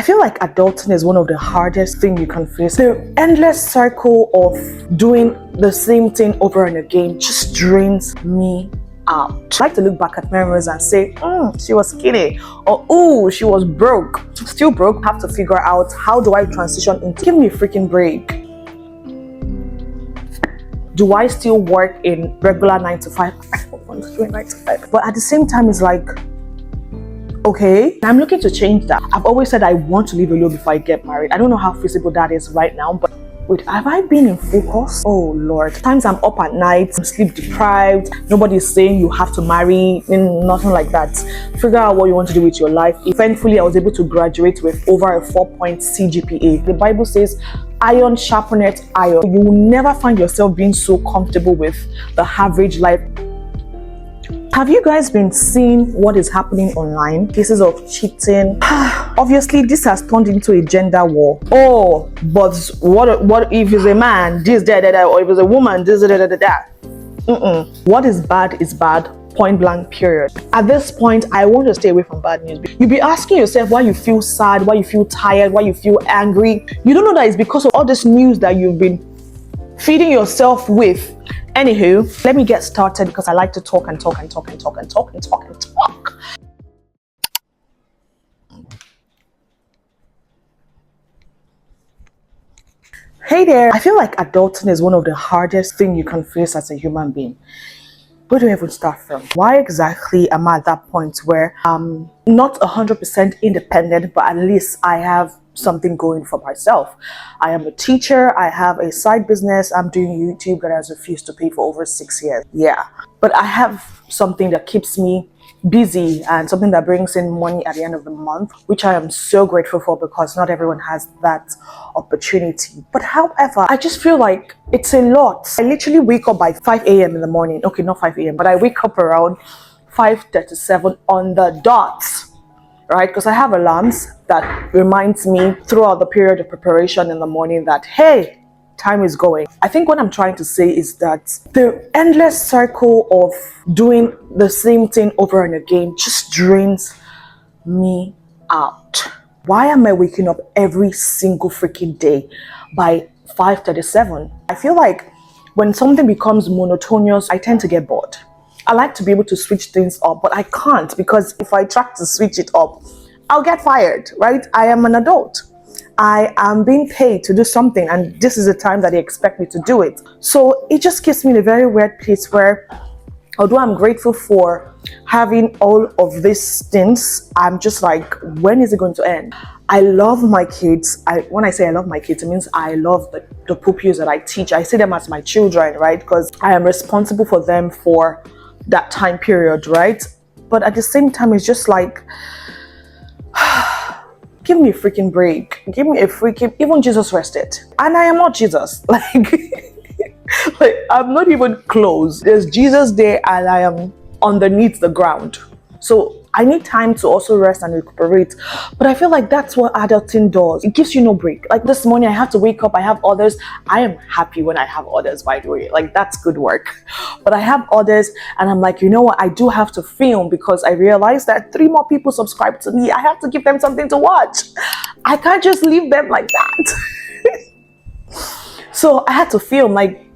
I feel like adulting is one of the hardest things you can face. The endless cycle of doing the same thing over and again just drains me out. I like to look back at memories and say, she was skinny, or oh, she was broke. Still broke, have to figure out how do I transition into, give me a freaking break. Do I still work in regular 9 to 5? I don't want to do 9 to 5. But at the same time, it's like, okay, I'm looking to change that. I've always said I want to live alone before I get married. I don't know how feasible that is right now, but wait, have I been in focus? Oh Lord. Times I'm up at night, I'm sleep deprived. Nobody's saying you have to marry, nothing like that. Figure out what you want to do with your life. Thankfully, I was able to graduate with over a 4-point CGPA. The Bible says, iron sharpeneth iron. You will never find yourself being so comfortable with the average life. Have you guys been seeing what is happening online? Cases of cheating. Obviously, this has turned into a gender war. Oh, but what if it's a man, this, that, or if it's a woman, this, that. What is bad, point blank, period. At this point, I want to stay away from bad news. You'll be asking yourself why you feel sad, why you feel tired, why you feel angry. You don't know that it's because of all this news that you've been feeding yourself with. Anywho, let me get started because I like to talk and talk and talk and talk and talk and talk and talk. Hey there. I feel like adulting is one of the hardest things you can face as a human being. Where do I even start from? Why exactly am I at that point where I'm not 100% independent, but at least I have something going for myself? I am a teacher. I have a side business. I'm doing YouTube that has refused to pay for over 6 years. Yeah, but I have something that keeps me busy and something that brings in money at the end of the month, which I am so grateful for because not everyone has that opportunity. But however, I just feel like it's a lot. I literally wake up by 5 a.m. in the morning. Okay, not 5 a.m., but I wake up around 5:37 on the dot, right? Because I have alarms that reminds me throughout the period of preparation in the morning that, hey, time is going. I think what I'm trying to say is that the endless cycle of doing the same thing over and again just drains me out. Why am I waking up every single freaking day by 5:37? I feel like when something becomes monotonous, I tend to get bored. I like to be able to switch things up, but I can't because if I try to switch it up, I'll get fired, right? I am an adult. I am being paid to do something and this is the time that they expect me to do it. So it just keeps me in a very weird place where, although I'm grateful for having all of these things, I'm just like, when is it going to end? I love my kids. When I say I love my kids, it means I love the pupils that I teach. I see them as my children, right? Because I am responsible for them for that time period, right? But at the same time, it's just like, give me a freaking break. Give me a freaking, even Jesus rested. And I am not Jesus. Like I'm not even close. There's Jesus there and I am underneath the ground. So I need time to also rest and recuperate. But I feel like that's what adulting does. It gives you no break. Like this morning, I have to wake up. I have others. I am happy when I have others, by the way. Like that's good work. But I have others and I'm like, you know what? I do have to film because I realized that 3 more people subscribe to me. I have to give them something to watch. I can't just leave them like that. So I had to film. Like,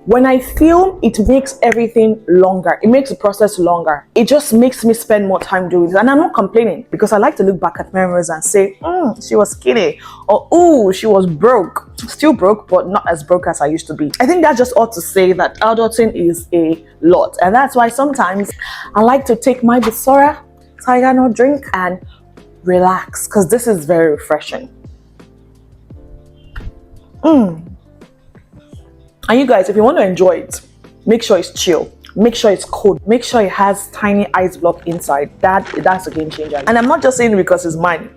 when I film, it makes everything longer. It makes the process longer. It just makes me spend more time doing it. And I'm not complaining because I like to look back at memories and say, she was skinny, or oh, she was broke. Still broke, but not as broke as I used to be. I think that's just all to say that adulting is a lot. And that's why sometimes I like to take my Besorah tiger nut drink and relax because this is very refreshing. And you guys, if you want to enjoy it, make sure it's chill. Make sure it's cold. Make sure it has tiny ice block inside. That's a game changer. And I'm not just saying it because it's mine.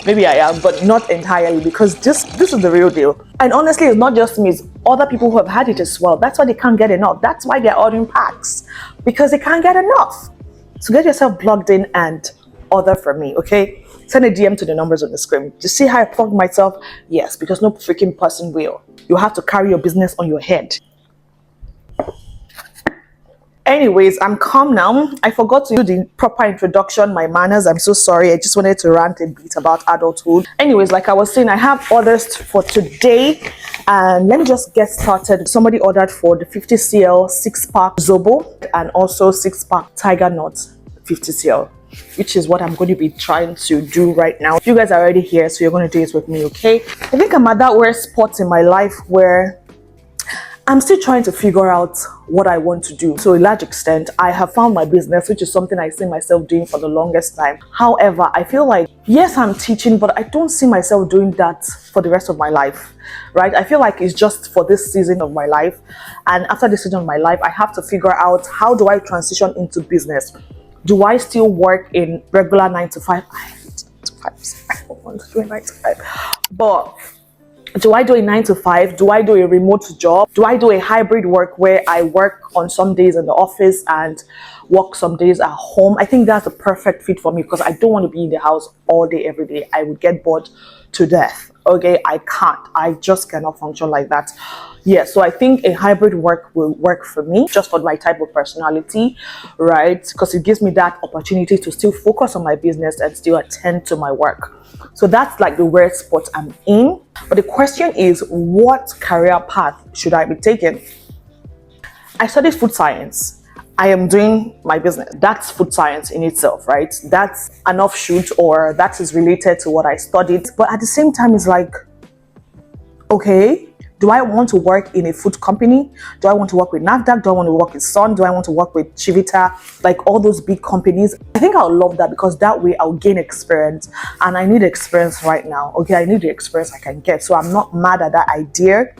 Maybe I am, but not entirely because this is the real deal. And honestly, it's not just me. It's other people who have had it as well. That's why they can't get enough. That's why they're ordering packs because they can't get enough. So get yourself plugged in and order from me, okay? Send a DM to the numbers on the screen. To see how I plugged myself? Yes, because no freaking person will. You have to carry your business on your head. Anyways, I'm calm now. I forgot to do the proper introduction, my manners. I'm so sorry. I just wanted to rant a bit about adulthood. Anyways, like I was saying, I have orders for today. And let me just get started. Somebody ordered for the 50cl 6-pack Zobo and also 6-pack Tiger Nut 50cl, which is what I'm going to be trying to do right now. You guys are already here, so you're going to do it with me, okay? I think I'm at that weird spot in my life where I'm still trying to figure out what I want to do. So, to a large extent, I have found my business, which is something I see myself doing for the longest time. However, I feel like, yes, I'm teaching, but I don't see myself doing that for the rest of my life, right? I feel like it's just for this season of my life. And after this season of my life, I have to figure out, how do I transition into business? Do I still work in regular 9 to 5? I hate 9 to 5. I don't want to do a 9 to 5. But do I do a 9 to 5? Do I do a remote job? Do I do a hybrid work where I work on some days in the office and work some days at home? I think that's the perfect fit for me because I don't want to be in the house all day, every day. I would get bored to death. Okay, I can't. I just cannot function like that. Yeah, so I think a hybrid work will work for me, just for my type of personality, right? Because it gives me that opportunity to still focus on my business and still attend to my work. So that's like the weird spot I'm in. But the question is, what career path should I be taking? I studied food science. I am doing my business. That's food science in itself, right? That's an offshoot, or that is related to what I studied. But at the same time, it's like, okay, do I want to work in a food company? Do I want to work with NAFDAC? Do I want to work with Sun? Do I want to work with Chivita? Like all those big companies. I think I'll love that because that way I'll gain experience, and I need experience right now. Okay, I need the experience I can get. So I'm not mad at that idea,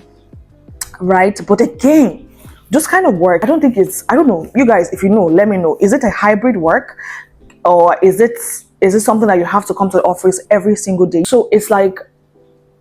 right? But again, just kind of work. I don't think it's, I don't know. You guys, if you know, let me know. Is it a hybrid work, or is it something that you have to come to the office every single day? So it's like,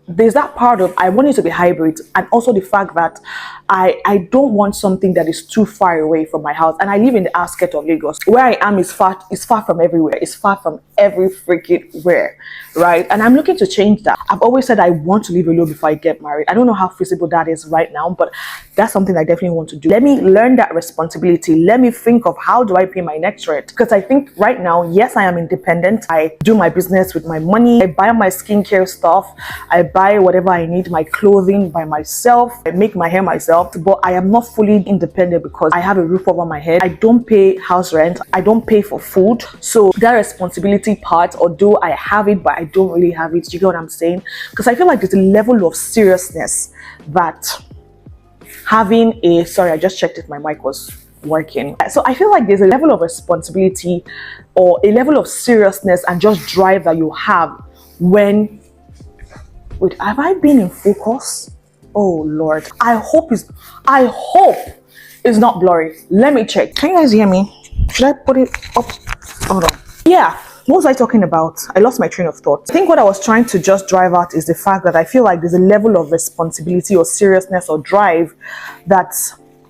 there's that part of, I want it to be hybrid, and also the fact that I don't want something that is too far away from my house. And I live in the outskirts of Lagos. Where I am is far from everywhere. It's far from every freaking where, right? And I'm looking to change that. I've always said I want to live alone before I get married. I don't know how feasible that is right now, but that's something I definitely want to do. Let me learn that responsibility. Let me think of, how do I pay my next rent? Because I think right now, yes, I am independent. I do my business with my money. I buy my skincare stuff. I buy whatever I need, my clothing by myself. I make my hair myself, but I am not fully independent because I have a roof over my head. I don't pay house rent. I don't pay for food. So that responsibility part, although I have it, but I don't really have it. You get what I'm saying? Because I feel like there's a level of seriousness that having a, sorry, I just checked if my mic was working. So I feel like there's a level of responsibility or a level of seriousness and just drive that you have when, wait, have I been in focus? Oh Lord, I hope it's not blurry. Let me check. Can you guys hear me? Should I put it up? Hold on. Yeah, what was I talking about? I lost my train of thought. I think what I was trying to just drive at is the fact that I feel like there's a level of responsibility or seriousness or drive that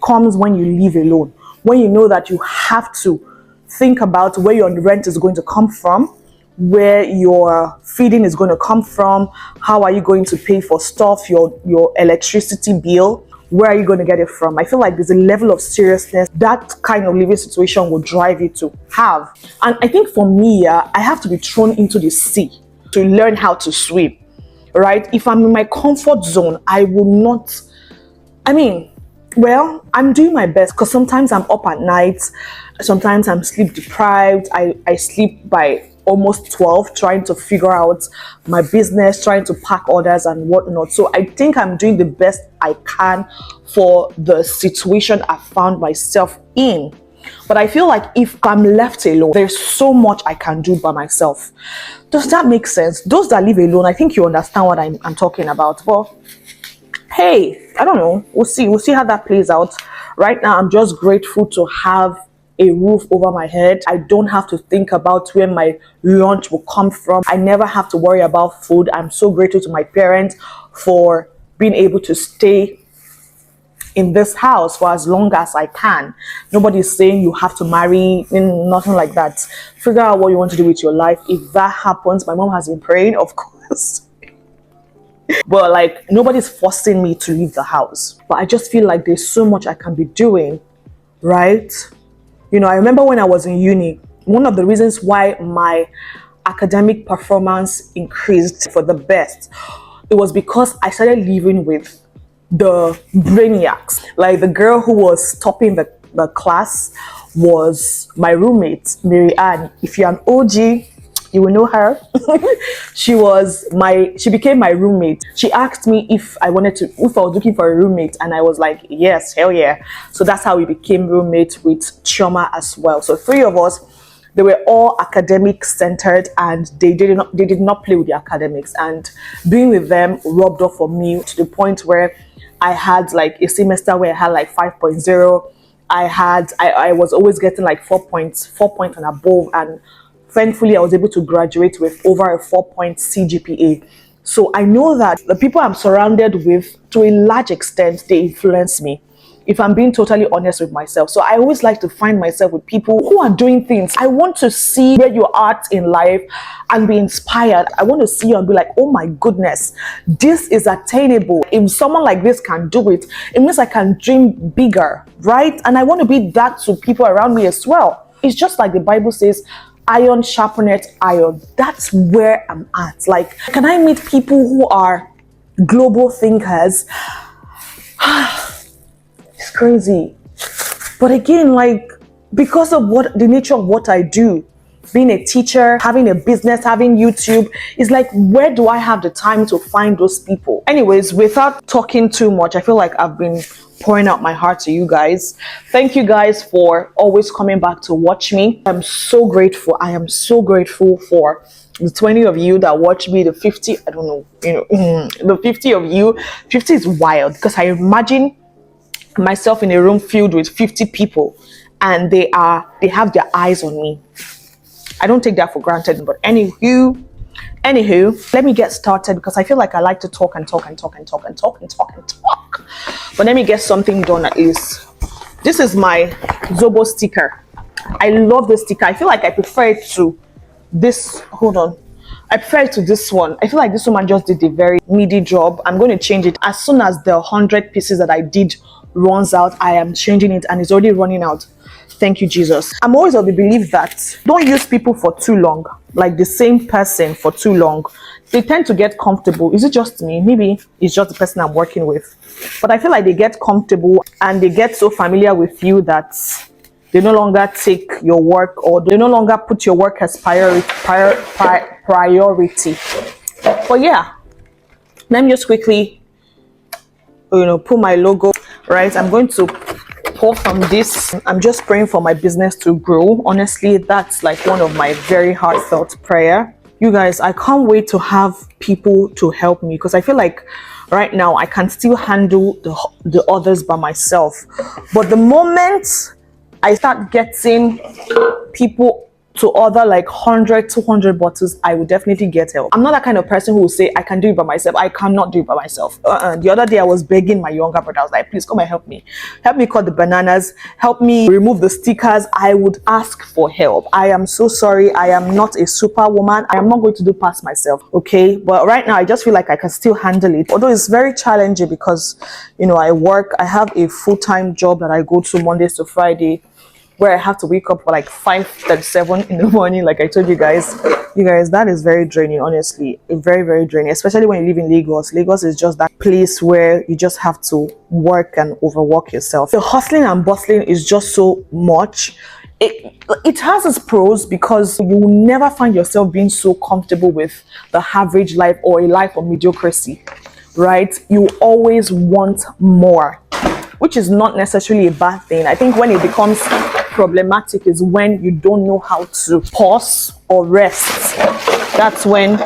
comes when you live alone. When you know that you have to think about where your rent is going to come from, where your feeding is going to come from, how are you going to pay for stuff, your electricity bill, where are you going to get it from? I feel like there's a level of seriousness that kind of living situation will drive you to have. And I think for me, I have to be thrown into the sea to learn how to swim, right? If I'm in my comfort zone, I will not, well, I'm doing my best because sometimes I'm up at night, sometimes I'm sleep deprived. I sleep by almost 12 trying to figure out my business, trying to pack orders and whatnot. So I think I'm doing the best I can for the situation I found myself in. But I feel like if I'm left alone, there's so much I can do by myself. Does that make sense? Those that live alone, I think you understand what I'm talking about. But hey, I don't know. We'll see how that plays out. Right now, I'm just grateful to have a roof over my head. I don't have to think about where my lunch will come from. I never have to worry about food. I'm so grateful to my parents for being able to stay in this house for as long as I can. Nobody's saying you have to marry, nothing like that. Figure out what you want to do with your life. If that happens, my mom has been praying, of course. But like, nobody's forcing me to leave the house. But I just feel like there's so much I can be doing, right? I remember when I was in uni, one of the reasons why my academic performance increased for the best, it was because I started living with the brainiacs. Like the girl who was topping the class was my roommate, Mary Ann. If you're an OG, you will know her. She became my roommate. She asked me if I was looking for a roommate, and I was like, yes, hell yeah. So that's how we became roommates with Chioma as well. So three of us, they were all academic centered, and they did not play with the academics, and being with them rubbed off on me to the point where I had like a semester where I had like 5.0. I was always getting like 4 points and above, and thankfully I was able to graduate with over a 4 point CGPA. So I know that the people I'm surrounded with, to a large extent, they influence me, if I'm being totally honest with myself. So I always like to find myself with people who are doing things. I want to see where you're at in life and be inspired. I want to see you and be like, oh my goodness, this is attainable. If someone like this can do it, it means I can dream bigger, right? And I want to be that to people around me as well. It's just like the Bible says, iron sharpeneth iron. That's where I'm at. Like, can I meet people who are global thinkers? It's crazy. But again, like, because of the nature of what I do, being a teacher, having a business, having YouTube, it's like, where do I have the time to find those people? Anyways, without talking too much, I feel like I've been pouring out my heart to you guys. Thank you guys for always coming back to watch me. I'm so grateful. I am so grateful for the 20 of you that watch me, the 50, I don't know, the 50 of you. 50 is wild, because I imagine myself in a room filled with 50 people, and they have their eyes on me. I don't take that for granted. But anywho, let me get started, because I feel like I like to talk and talk and talk and talk and talk and talk and talk. But let me get something done at least. This is my Zobo sticker. I love this sticker. I feel like I prefer it to this. Hold on. I prefer it to this one. I feel like this woman just did a very needy job. I'm going to change it as soon as the 100 pieces that I did runs out. I am changing it, and it's already running out. Thank you, Jesus. I'm always of the belief that don't use people for too long, like the same person for too long. They tend to get comfortable. Is it just me? Maybe it's just the person I'm working with. But I feel like they get comfortable and they get so familiar with you that they no longer take your work, or they no longer put your work as priority. But yeah, let me just quickly, put my logo. Right, I'm going to pour from this. I'm just praying for my business to grow. Honestly, that's like one of my very heartfelt prayer. You guys, I can't wait to have people to help me, because I feel like right now I can still handle the others by myself. But the moment I start getting people to order like 100, 200 bottles, I will definitely get help. I'm not that kind of person who will say, I can do it by myself. I cannot do it by myself. The other day I was begging my younger brother. I was like, please come and help me. Help me cut the bananas. Help me remove the stickers. I would ask for help. I am so sorry. I am not a superwoman. I am not going to do past myself. Okay. But right now I just feel like I can still handle it. Although it's very challenging, because, I have a full-time job that I go to Mondays to Friday, where I have to wake up for like 5:37 in the morning, like I told you guys. You guys, that is very draining, honestly. Very, very draining, especially when you live in Lagos. Lagos is just that place where you just have to work and overwork yourself. The hustling and bustling is just so much. It has its pros, because you will never find yourself being so comfortable with the average life or a life of mediocrity, right? You always want more, which is not necessarily a bad thing. I think when it becomes problematic is when you don't know how to pause or rest. That's when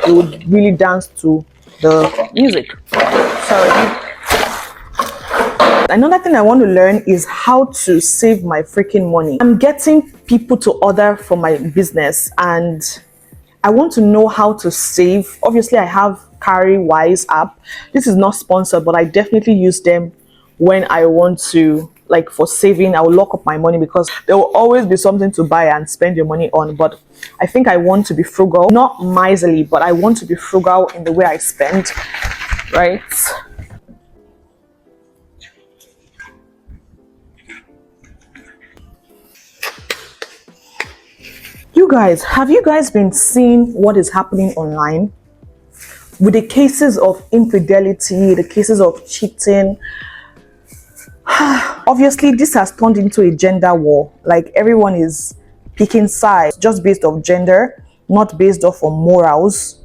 you would really dance to the music. Sorry. Another thing I want to learn is how to save my freaking money. I'm getting people to order for my business, and I want to know how to save. Obviously, I have CarryWise app. This is not sponsored, but I definitely use them when I want to, like, for saving. I will lock up my money, because there will always be something to buy and spend your money on. But I think I want to be frugal, not miserly, but I want to be frugal in the way I spend, right? You guys, have you guys been seeing what is happening online with the cases of infidelity, the cases of cheating? Obviously, this has turned into a gender war. Like, everyone is picking sides just based off gender, not based off of morals,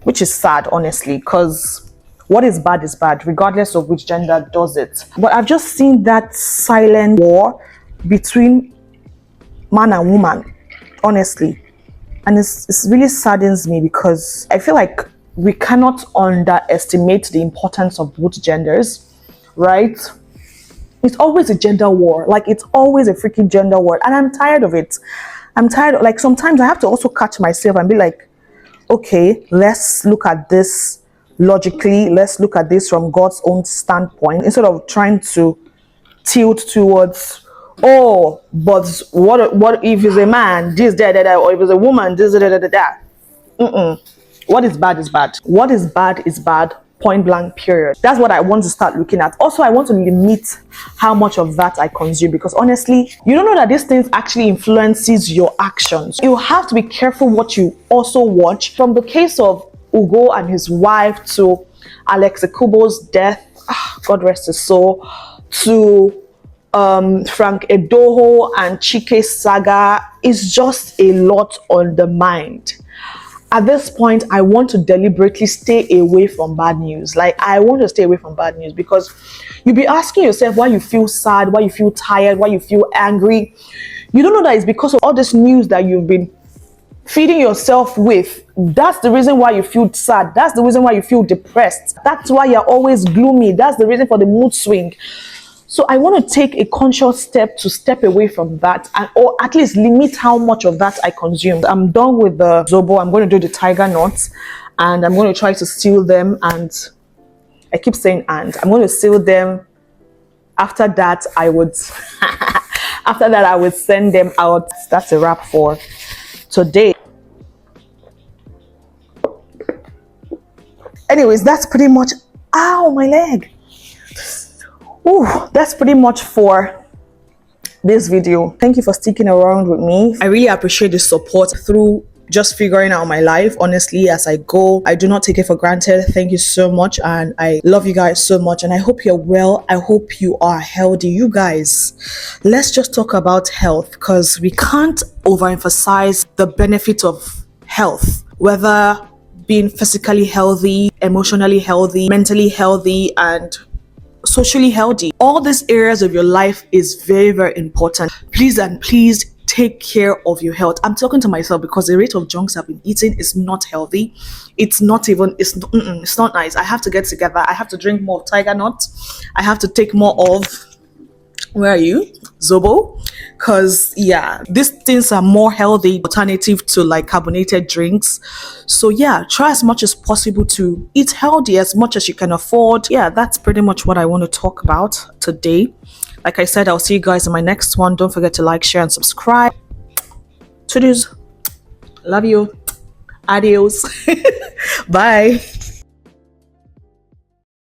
which is sad, honestly, because what is bad, regardless of which gender does it. But I've just seen that silent war between man and woman, honestly. And it's really saddens me, because I feel like we cannot underestimate the importance of both genders, right? It's always a gender war. Like, it's always a freaking gender war. And I'm tired of it. I'm tired of, like, sometimes I have to also catch myself and be like, okay, let's look at this logically. Let's look at this from God's own standpoint, instead of trying to tilt towards, oh, but what if it's a man, this, that, or if it's a woman, this, that. What is bad is bad. What is bad is bad. Point blank, period. That's what I want to start looking at. Also, I want to limit how much of that I consume, because honestly, you don't know that these things actually influences your actions. You have to be careful what you also watch. From the case of Ugo and his wife, to Alex Ekubo's death, God rest his soul, to Frank Edoho and Chike's saga, is just a lot on the mind. At this point, I want to deliberately stay away from bad news. Like, I want to stay away from bad news, because you'll be asking yourself why you feel sad, why you feel tired, why you feel angry. You don't know that it's because of all this news that you've been feeding yourself with. That's the reason why you feel sad. That's the reason why you feel depressed. That's why you're always gloomy. That's the reason for the mood swing. So I want to take a conscious step to step away from that, and or at least limit how much of that I consume. I'm done with the Zobo. I'm going to do the tiger nuts, and I'm going to try to seal them. And I keep saying and. I'm going to seal them. After that, I would send them out. That's a wrap for today. Anyways, that's pretty much, ow, my leg. That's pretty much for this video. Thank you for sticking around with me. I really appreciate the support through just figuring out my life. Honestly, as I go, I do not take it for granted. Thank you so much, and I love you guys so much, and I hope you're well. I hope you are healthy. You guys, let's just talk about health, because we can't overemphasize the benefit of health, whether being physically healthy, emotionally healthy, mentally healthy, and socially healthy. All these areas of your life is very, very important. Please and please take care of your health. I'm talking to myself, because the rate of junks I've been eating is not healthy. It's not nice. I have to get together. I have to drink more of tiger nuts. I have to take more of, where are you, Zobo? Because yeah, these things are more healthy alternative to like carbonated drinks. So yeah, try as much as possible to eat healthy as much as you can afford. Yeah, that's pretty much what I want to talk about today. Like I said, I'll see you guys in my next one. Don't forget to like, share, and subscribe. Toodles. Love you. Adios. Bye.